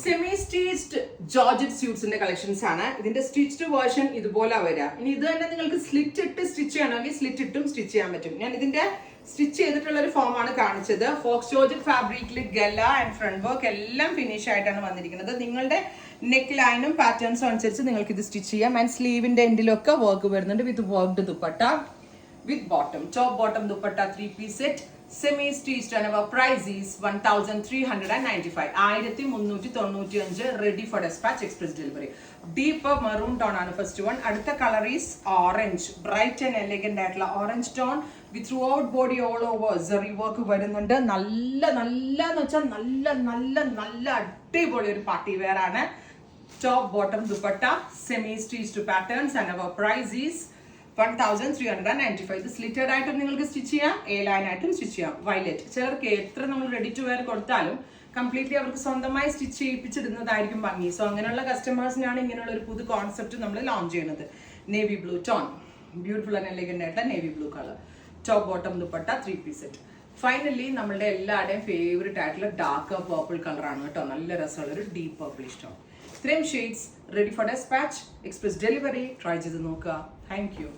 Semi stitched georgette സ്യൂട്ട്സിന്റെ collections ആണ്. ഇതിന്റെ stitched version ഇതുപോലെ വരാം. ഇനി ഇത് തന്നെ നിങ്ങൾക്ക് സ്ലിറ്റ് ഇട്ട് സ്റ്റിച്ച് ചെയ്യണമെങ്കിൽ സ്ലിറ്റ് ഇട്ടും സ്റ്റിച്ച് ചെയ്യാൻ പറ്റും. ഞാൻ ഇതിന്റെ സ്റ്റിച്ച് ചെയ്തിട്ടുള്ള ഒരു ഫോം ആണ് കാണിച്ചത്. ഫോക്സ് ജോർജറ്റ് ഫാബ്രിക്കിൽ ഗല ആൻഡ് ഫ്രണ്ട് വർക്ക് എല്ലാം ഫിനിഷ് ആയിട്ടാണ് വന്നിരിക്കുന്നത്. നിങ്ങളുടെ നെക്ക് ലൈനും പാറ്റേൺസും അനുസരിച്ച് നിങ്ങൾക്ക് ഇത് സ്റ്റിച്ച് ചെയ്യാം. ആൻഡ് സ്ലീവിന്റെ എൻഡിലൊക്കെ വർക്ക് വരുന്നുണ്ട് with worked dupatta with bottom, top bottom dupatta 3-piece set, semi stitched, and our price is 1395. 1395 ready for dispatch, express delivery. Deeper maroon tone ആണ് first one. അടുത്ത color is orange, bright and elegant ആയിട്ടുള്ള orange tone with throughout body all over zari work വരുന്നുണ്ട്. നല്ല എന്ന് വെച്ചാൽ നല്ല അടിപൊളി ഒരു പാർട്ടി വെയർ ആണ്. Top bottom dupatta, semi stitched patterns, and our price is 1395. ഇത് സ്ലിറ്റഡ് ആയിട്ടും നിങ്ങൾക്ക് സ്റ്റിച്ച് ചെയ്യാം, എ ലൈൻ ആയിട്ടും സ്റ്റിച്ച് ചെയ്യാം. വയലറ്റ് ചിലർക്ക് എത്ര നമ്മൾ റെഡി ടു വെയർ കൊടുത്താലും കംപ്ലീറ്റ്ലി അവർക്ക് സ്വന്തമായി സ്റ്റിച്ച് ചെയ്യിപ്പിച്ചിടുന്നതായിരിക്കും ഭംഗി. സോ അങ്ങനെയുള്ള കസ്റ്റമേഴ്സിനാണ് ഇങ്ങനെയുള്ള ഒരു പുതു കോൺസെപ്റ്റ് നമ്മൾ ലോഞ്ച് ചെയ്യുന്നത്. Navy blue tone, beautiful and elegant ആയിട്ടുള്ള navy blue colour, top bottom dupatta 3-piece set. Finally നമ്മളുടെ എല്ലാവരുടെയും ഫേവറേറ്റ് ആയിട്ടുള്ള ഡാർക്ക് പർപ്പിൾ കളറാണ് കേട്ടോ. നല്ല രസമുള്ള ഒരു ഡീപ്പ് പർപ്പിൾ ഇഷ്ടം. ഇത്രയും shades ready for despatch, express delivery. Try ചെയ്ത് നോക്കുക. Thank U.